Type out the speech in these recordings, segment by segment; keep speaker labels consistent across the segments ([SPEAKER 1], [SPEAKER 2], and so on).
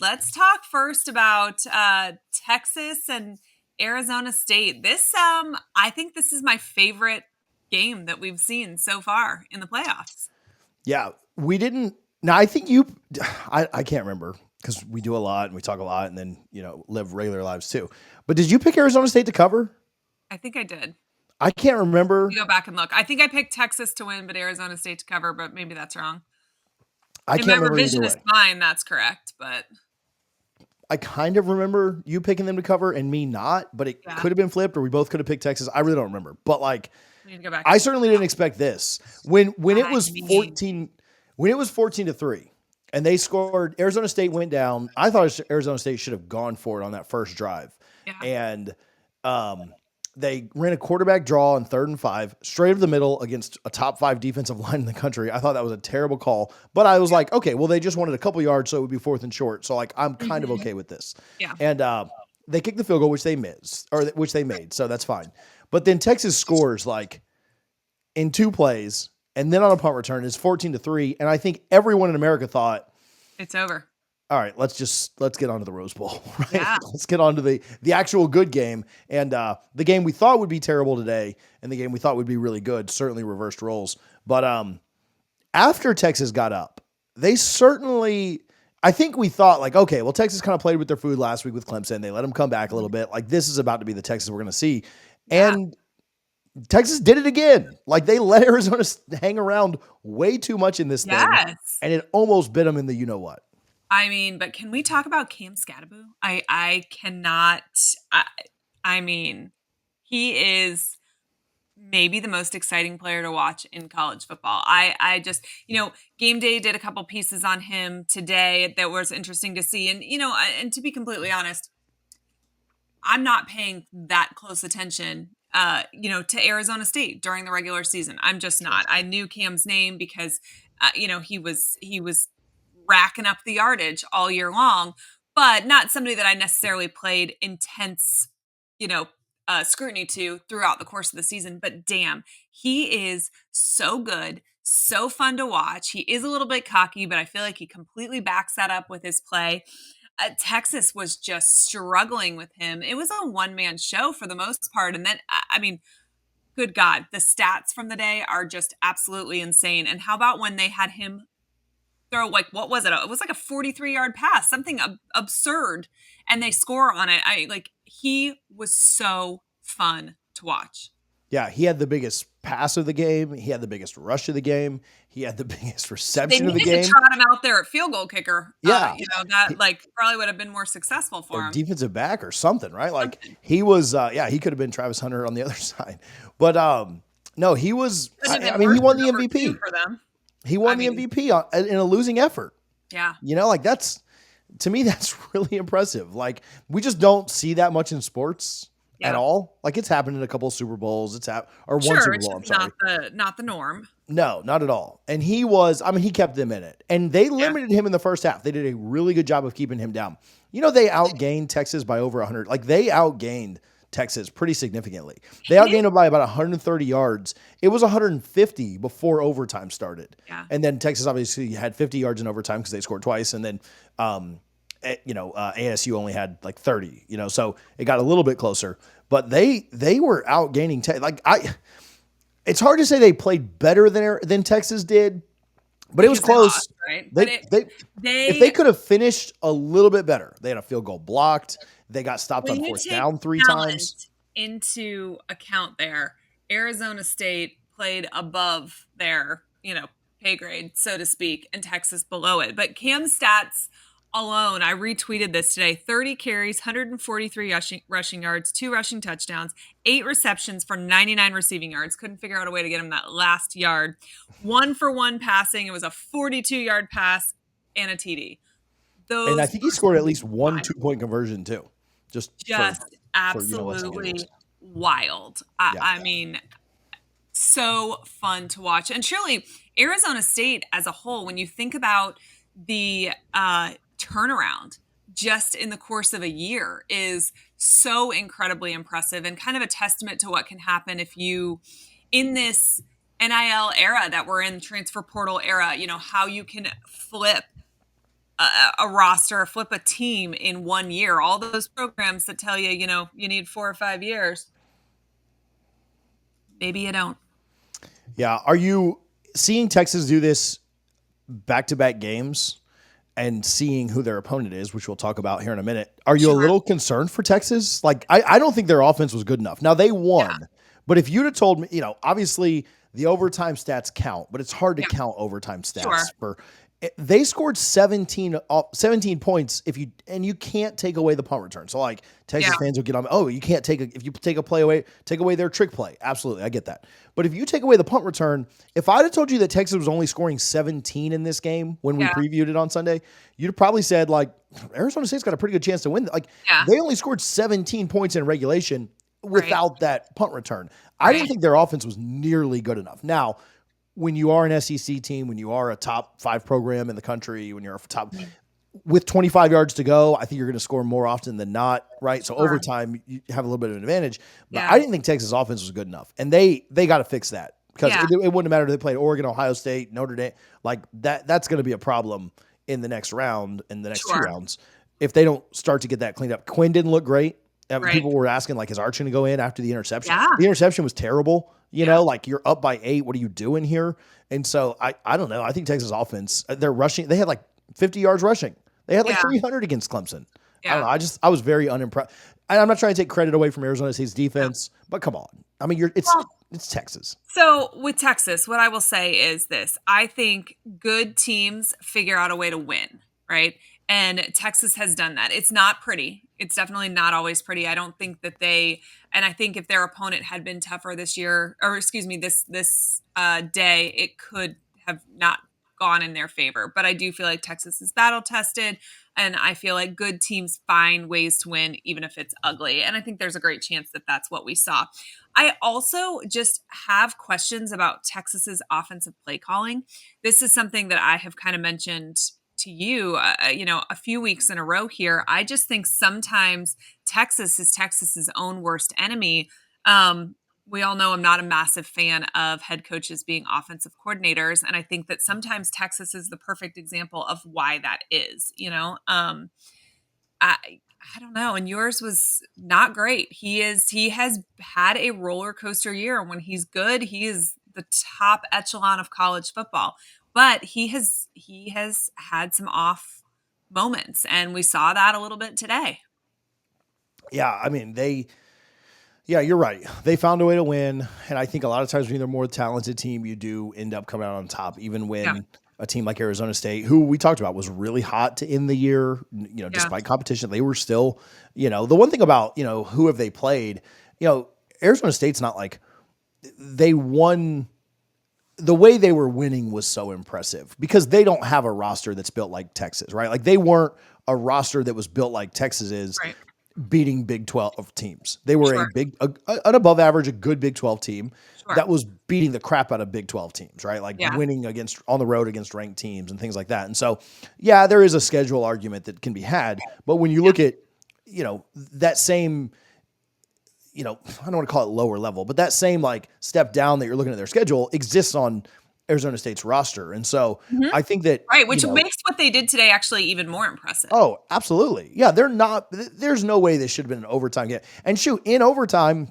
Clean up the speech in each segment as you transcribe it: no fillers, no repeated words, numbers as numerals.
[SPEAKER 1] Let's talk first about Texas and Arizona State. I think this is my favorite game that we've seen so far in the playoffs.
[SPEAKER 2] Yeah, we didn't. Now, I think you, I can't remember because we do a lot and we talk a lot and then, live regular lives too. But did you pick Arizona State to cover?
[SPEAKER 1] I think I did.
[SPEAKER 2] I can't remember.
[SPEAKER 1] You go back and look. I think I picked Texas to win, but Arizona State to cover, but maybe that's wrong.
[SPEAKER 2] I
[SPEAKER 1] In my
[SPEAKER 2] can't remember either
[SPEAKER 1] revisionist
[SPEAKER 2] way.
[SPEAKER 1] mind, that's correct, but
[SPEAKER 2] I kind of remember you picking them to cover and me not, but it
[SPEAKER 1] yeah,
[SPEAKER 2] could have been flipped or we both could have picked Texas. I really don't remember. But like,
[SPEAKER 1] we need to go back
[SPEAKER 2] I
[SPEAKER 1] and look.
[SPEAKER 2] certainly didn't expect this. When it
[SPEAKER 1] I
[SPEAKER 2] was
[SPEAKER 1] mean,
[SPEAKER 2] 14-3 and they scored, Arizona State went down. I thought Arizona State should have gone for it on that first drive.
[SPEAKER 1] yeah.
[SPEAKER 2] And they ran a quarterback draw on 3rd and 5 straight up the middle against a top 5 defensive line in the country. I thought that was a terrible call, but I was like, okay, well, they just wanted a couple yards, so it would be 4th and short. So like, I'm kind of
[SPEAKER 1] Mhm.
[SPEAKER 2] okay with this.
[SPEAKER 1] Yeah.
[SPEAKER 2] And they kicked the field goal, which they missed or which they made. So that's fine. But then Texas scores like in 2 plays. And then on a punt return, it's 14-3. And I think everyone in America thought,
[SPEAKER 1] It's over.
[SPEAKER 2] all right, let's get on to the Rose Bowl, right?
[SPEAKER 1] Yeah.
[SPEAKER 2] Let's get on to the actual good game. And the game we thought would be terrible today and the game we thought would be really good certainly reversed roles. But after Texas got up, they certainly, I think we thought like, okay, well, Texas kind of played with their food last week with Clemson. They let them come back a little bit. Like this is about to be the Texas we're going to see.
[SPEAKER 1] Yeah.
[SPEAKER 2] And Texas did it again. Like they let Arizona hang around way too much in this thing.
[SPEAKER 1] Yes.
[SPEAKER 2] And it almost bit them in the you-know-what.
[SPEAKER 1] I mean, but can we talk about Cam Scatterbo? I cannot. I mean, he is maybe the most exciting player to watch in college football. I just, Game Day did a couple pieces on him today that was interesting to see. And, and to be completely honest, I'm not paying that close attention, to Arizona State during the regular season. I'm just not. I knew Cam's name because, he was racking up the yardage all year long, but not somebody that I necessarily played intense, you know, scrutiny to throughout the course of the season. But damn, he is so good, so fun to watch. He is a little bit cocky, but I feel like he completely backs that up with his play. Texas was just struggling with him. It was a one-man show for the most part. And then, I mean, good God, the stats from the day are just absolutely insane. And how about when they had him throw, like, what was it? It was like a 43-yard pass, something absurd, and they score on it. He was so fun to watch.
[SPEAKER 2] Yeah, he had the biggest pass of the game. He had the biggest rush of the game. He had the biggest
[SPEAKER 1] They
[SPEAKER 2] reception of the
[SPEAKER 1] needed to
[SPEAKER 2] game.
[SPEAKER 1] trot him out there at field goal kicker.
[SPEAKER 2] Yeah.
[SPEAKER 1] That probably would have been more successful for
[SPEAKER 2] Or
[SPEAKER 1] him.
[SPEAKER 2] defensive back or something, right? Like he was, he could have been Travis Hunter on the other side. But no, he was, I mean, he won the MVP.
[SPEAKER 1] For them.
[SPEAKER 2] He won the MVP in a losing effort.
[SPEAKER 1] Yeah.
[SPEAKER 2] To me, that's really impressive. Like we just don't see that much in sports.
[SPEAKER 1] Yeah.
[SPEAKER 2] At one Super Bowls. Super Bowl. I'm sorry.
[SPEAKER 1] Not the norm.
[SPEAKER 2] No, not at all. And he kept them in it. And they limited him in the first half. They did a really good job of keeping him down. They outgained Texas by over 100. Like they outgained Texas pretty significantly. They outgained them by about 130 yards. It was 150 before overtime started.
[SPEAKER 1] Yeah.
[SPEAKER 2] And then Texas obviously had 50 yards in overtime because they scored twice. And then, ASU only had like 30, so it got a little bit closer, but they were outgaining. It's hard to say they played better than Texas did, but it was close.
[SPEAKER 1] Lost, right?
[SPEAKER 2] If they could have finished a little bit better, they had a field goal blocked. They got stopped on 4th down 3 times.
[SPEAKER 1] Into account there, Arizona State played above their, pay grade, so to speak, and Texas below it. But Cam's stats alone, I retweeted this today: 30 carries, 143 rushing yards, 2 rushing touchdowns, 8 receptions for 99 receiving yards. Couldn't figure out a way to get him that last yard. 1-for-1 passing. It was a 42-yard pass and a TD.
[SPEAKER 2] And I think he scored at least one 2-point conversion too. Just
[SPEAKER 1] absolutely wild. I mean, so fun to watch. And surely Arizona State as a whole, when you think about the turnaround just in the course of a year, is so incredibly impressive and kind of a testament to what can happen if you, in this NIL era that we're in, transfer portal era, how you can flip a roster, flip a team in 1 year. All those programs that tell you, you need 4 or 5 years. Maybe you don't.
[SPEAKER 2] Yeah. Are you seeing Texas do this back to back games and seeing who their opponent is, which we'll talk about here in a minute? Are you a
[SPEAKER 1] Sure.
[SPEAKER 2] little concerned for Texas? Like, I don't think their offense was good enough. Now, they
[SPEAKER 1] Yeah.
[SPEAKER 2] won, but if you'd have told me, obviously the overtime stats count, but it's hard to
[SPEAKER 1] Yeah.
[SPEAKER 2] count overtime
[SPEAKER 1] Sure.
[SPEAKER 2] stats for. They scored 17 points and you can't take away the punt return. So like
[SPEAKER 1] Yeah.
[SPEAKER 2] Texas fans will get on, oh, you can't if you take a play away, take away their trick play. Absolutely. I get that. But if you take away the punt return, if I'd have told you that Texas was only scoring 17 in this game when we
[SPEAKER 1] Yeah.
[SPEAKER 2] previewed it on Sunday, you'd have probably said like Arizona State's got a pretty good chance to win. Like
[SPEAKER 1] Yeah.
[SPEAKER 2] they only scored 17 points in regulation
[SPEAKER 1] Right.
[SPEAKER 2] without that punt return. I didn't
[SPEAKER 1] Right.
[SPEAKER 2] think their offense was nearly good enough. Now, when you are an SEC team, when you are a top 5 program in the country, when you're a top with 25 yards to go, I think you're going to score more often than not, right? So
[SPEAKER 1] Sure.
[SPEAKER 2] overtime, you have a little bit of an advantage. But
[SPEAKER 1] Yeah.
[SPEAKER 2] I didn't think Texas offense was good enough, and they got to fix that because
[SPEAKER 1] Yeah.
[SPEAKER 2] it wouldn't matter if they played Oregon, Ohio State, Notre Dame, like that. That's going to be a problem in the next round, in the next 2
[SPEAKER 1] Sure.
[SPEAKER 2] rounds, if they don't start to get that cleaned up. Quinn didn't look great.
[SPEAKER 1] Right.
[SPEAKER 2] People were asking like, is Arch going to go in after the interception?
[SPEAKER 1] Yeah.
[SPEAKER 2] The interception was terrible.
[SPEAKER 1] Yeah.
[SPEAKER 2] Like you're up by 8. What are you doing here? And so I don't know. I think Texas offense, they're rushing. They had like 50 yards rushing. They had like
[SPEAKER 1] Yeah.
[SPEAKER 2] 300 against Clemson. I don't
[SPEAKER 1] Yeah.
[SPEAKER 2] know. I was very unimpressed. And I'm not trying to take credit away from Arizona State's defense, but come on. I mean,
[SPEAKER 1] Well,
[SPEAKER 2] it's Texas.
[SPEAKER 1] so with Texas, what I will say is this. I think good teams figure out a way to win, right? And Texas has done that. It's not pretty. It's definitely not always pretty. I don't think that and I think if their opponent had been tougher this year, or excuse me, this day, it could have not gone in their favor. But I do feel like Texas is battle tested, and I feel like good teams find ways to win, even if it's ugly. And I think there's a great chance that that's what we saw. I also just have questions about Texas's offensive play calling. This is something that I have kind of mentioned to you, a few weeks in a row here. I just think sometimes Texas is Texas's own worst enemy. We all know I'm not a massive fan of head coaches being offensive coordinators, and I think that sometimes Texas is the perfect example of why that is. I I don't know. And yours was not great. He has had a roller coaster year. And when he's good, he is the top echelon of college football. But he has had some off moments, and we saw that a little bit today.
[SPEAKER 2] Yeah. I mean, yeah, you're right. They found a way to win. And I think a lot of times when you're a more talented team, you do end up coming out on top, even
[SPEAKER 1] Yeah.
[SPEAKER 2] when a team like Arizona State, who we talked about was really hot to end the year,
[SPEAKER 1] Yeah.
[SPEAKER 2] despite competition, they were still, the one thing about, who have they played, Arizona State's not like they won. The way they were winning was so impressive because they don't have a roster that's built like Texas, right? Like they weren't a roster that was built like Texas is,
[SPEAKER 1] Right.
[SPEAKER 2] beating Big 12 teams. They were
[SPEAKER 1] Sure.
[SPEAKER 2] an above average, a good Big 12 team
[SPEAKER 1] Sure.
[SPEAKER 2] that was beating the crap out of Big 12 teams, right? Like
[SPEAKER 1] Yeah.
[SPEAKER 2] winning on the road against ranked teams and things like that. And so, yeah, there is a schedule argument that can be had. But when you look at, that same, I don't want to call it lower level, but that same like step down that you're looking at their schedule exists on Arizona State's roster. And so
[SPEAKER 1] Mhm.
[SPEAKER 2] I think that,
[SPEAKER 1] Right, which makes what they did today actually even more impressive.
[SPEAKER 2] oh, absolutely. Yeah, there's no way this should have been an overtime game. And shoot, in overtime,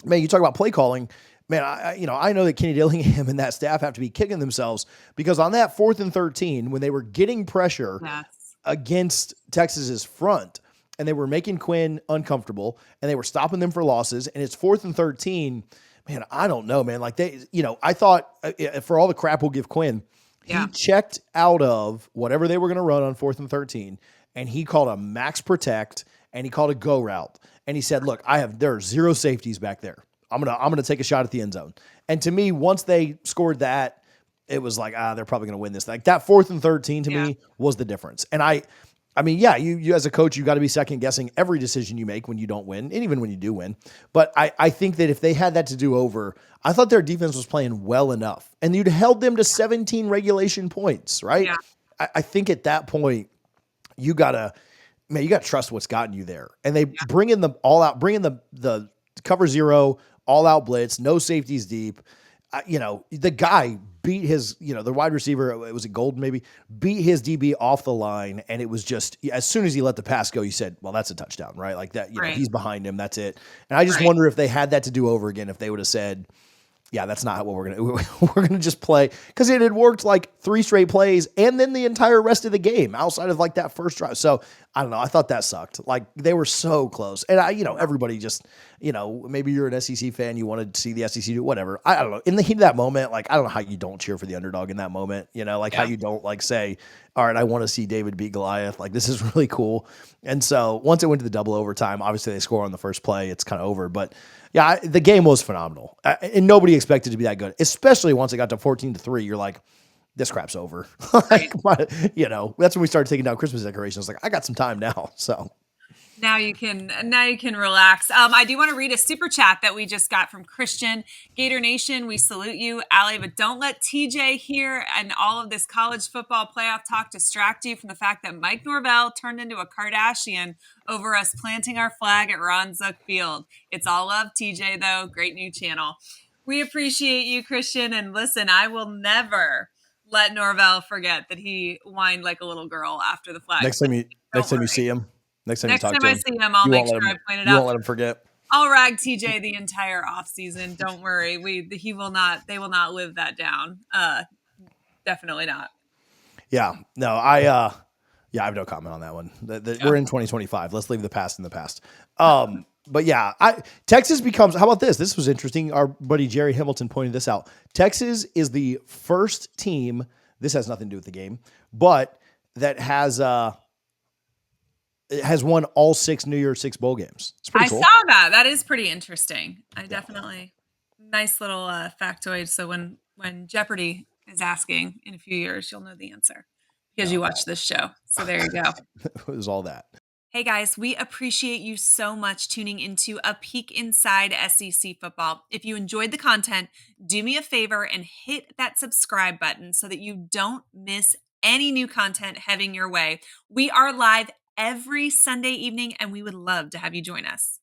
[SPEAKER 2] man, you talk about play calling. Man, I know that Kenny Dillingham and that staff have to be kicking themselves because on that 4th and 13, when they were getting pressure
[SPEAKER 1] Yes.
[SPEAKER 2] against Texas's front and they were making Quinn uncomfortable and they were stopping them for losses and it's 4th and 13, man, I don't know, man. Like I thought for all the crap we'll give Quinn,
[SPEAKER 1] Yeah.
[SPEAKER 2] he checked out of whatever they were going to run on 4th and 13 and he called a max protect and he called a go route. And he said, look, there are 0 safeties back there. I'm going to take a shot at the end zone. And to me, once they scored that, it was like, they're probably going to win this. Like that 4th and 13 to me was the difference. And I mean, yeah, you as a coach, you got to be second guessing every decision you make when you don't win, and even when you do win. But I think that if they had that to do over, I thought their defense was playing well enough, and you'd held them to 17 regulation points, right?
[SPEAKER 1] Yeah.
[SPEAKER 2] I think at that point, you gotta trust what's gotten you there. And they bring in the all out, bring in the cover 0, all out blitz, no safeties deep. the guy beat his, the wide receiver, was it Golden maybe, beat his DB off the line. And it was just, as soon as he let the pass go, you said, well, that's a touchdown, right? Like that,
[SPEAKER 1] Right.
[SPEAKER 2] he's behind him. That's it. And I just
[SPEAKER 1] Right.
[SPEAKER 2] wonder if they had that to do over again, if they would have said, yeah, that's not what we're gonna we're gonna just play, because it had worked like 3 straight plays and then the entire rest of the game outside of like that first drive. So I don't know. I thought that sucked. Like they were so close, and everybody just maybe you're an SEC fan, you wanted to see the SEC do whatever. I don't know. In the heat of that moment, like I don't know how you don't cheer for the underdog in that moment. Like how
[SPEAKER 1] Yeah.
[SPEAKER 2] you don't like say, all right, I want to see David beat Goliath. Like this is really cool. And so once it went to the double overtime, obviously they score on the first play. It's kind of over, but. Yeah, the game was phenomenal, and nobody expected it to be that good. Especially once it got to 14-3, you're like, "This crap's over."
[SPEAKER 1] Right.
[SPEAKER 2] That's when we started taking down Christmas decorations. Like, I got some time now, so
[SPEAKER 1] Now you can relax. I do want to read a super chat that we just got from Christian. Gator Nation, we salute you, Allie, but don't let TJ here and all of this college football playoff talk distract you from the fact that Mike Norvell turned into a Kardashian over us planting our flag at Ron Zook Field. It's all love, TJ, though. Great new channel. We appreciate you, Christian. And listen, I will never let Norvell forget that he whined like a little girl after the flag.
[SPEAKER 2] next time you
[SPEAKER 1] Don't
[SPEAKER 2] next time you
[SPEAKER 1] worry.
[SPEAKER 2] see him, next time you
[SPEAKER 1] Next
[SPEAKER 2] talk
[SPEAKER 1] time
[SPEAKER 2] to
[SPEAKER 1] I
[SPEAKER 2] him,
[SPEAKER 1] see him, I'll
[SPEAKER 2] you
[SPEAKER 1] make
[SPEAKER 2] won't let
[SPEAKER 1] sure I
[SPEAKER 2] him
[SPEAKER 1] point it
[SPEAKER 2] you
[SPEAKER 1] out.
[SPEAKER 2] won't let him forget.
[SPEAKER 1] I'll rag TJ the entire off season. Don't worry. He will not. They will not live that down. Definitely not.
[SPEAKER 2] Yeah, no, I have no comment on that one.
[SPEAKER 1] Yeah.
[SPEAKER 2] We're in 2025. Let's leave the past in the past. But yeah, Texas becomes. How about this? This was interesting. Our buddy Jerry Hamilton pointed this out. Texas is the first team. This has nothing to do with the game, but that has won all 6 New Year's Six bowl games. It's pretty
[SPEAKER 1] I saw
[SPEAKER 2] cool.
[SPEAKER 1] that. That is pretty interesting. I
[SPEAKER 2] Yeah.
[SPEAKER 1] definitely nice little factoid. So when Jeopardy is asking in a few years, you'll know the answer because
[SPEAKER 2] No,
[SPEAKER 1] you watch this show. So there you go.
[SPEAKER 2] it was all that.
[SPEAKER 1] Hey guys, we appreciate you so much tuning into a peek inside SEC football. If you enjoyed the content, do me a favor and hit that subscribe button so that you don't miss any new content heading your way. We are live every Sunday evening and we would love to have you join us.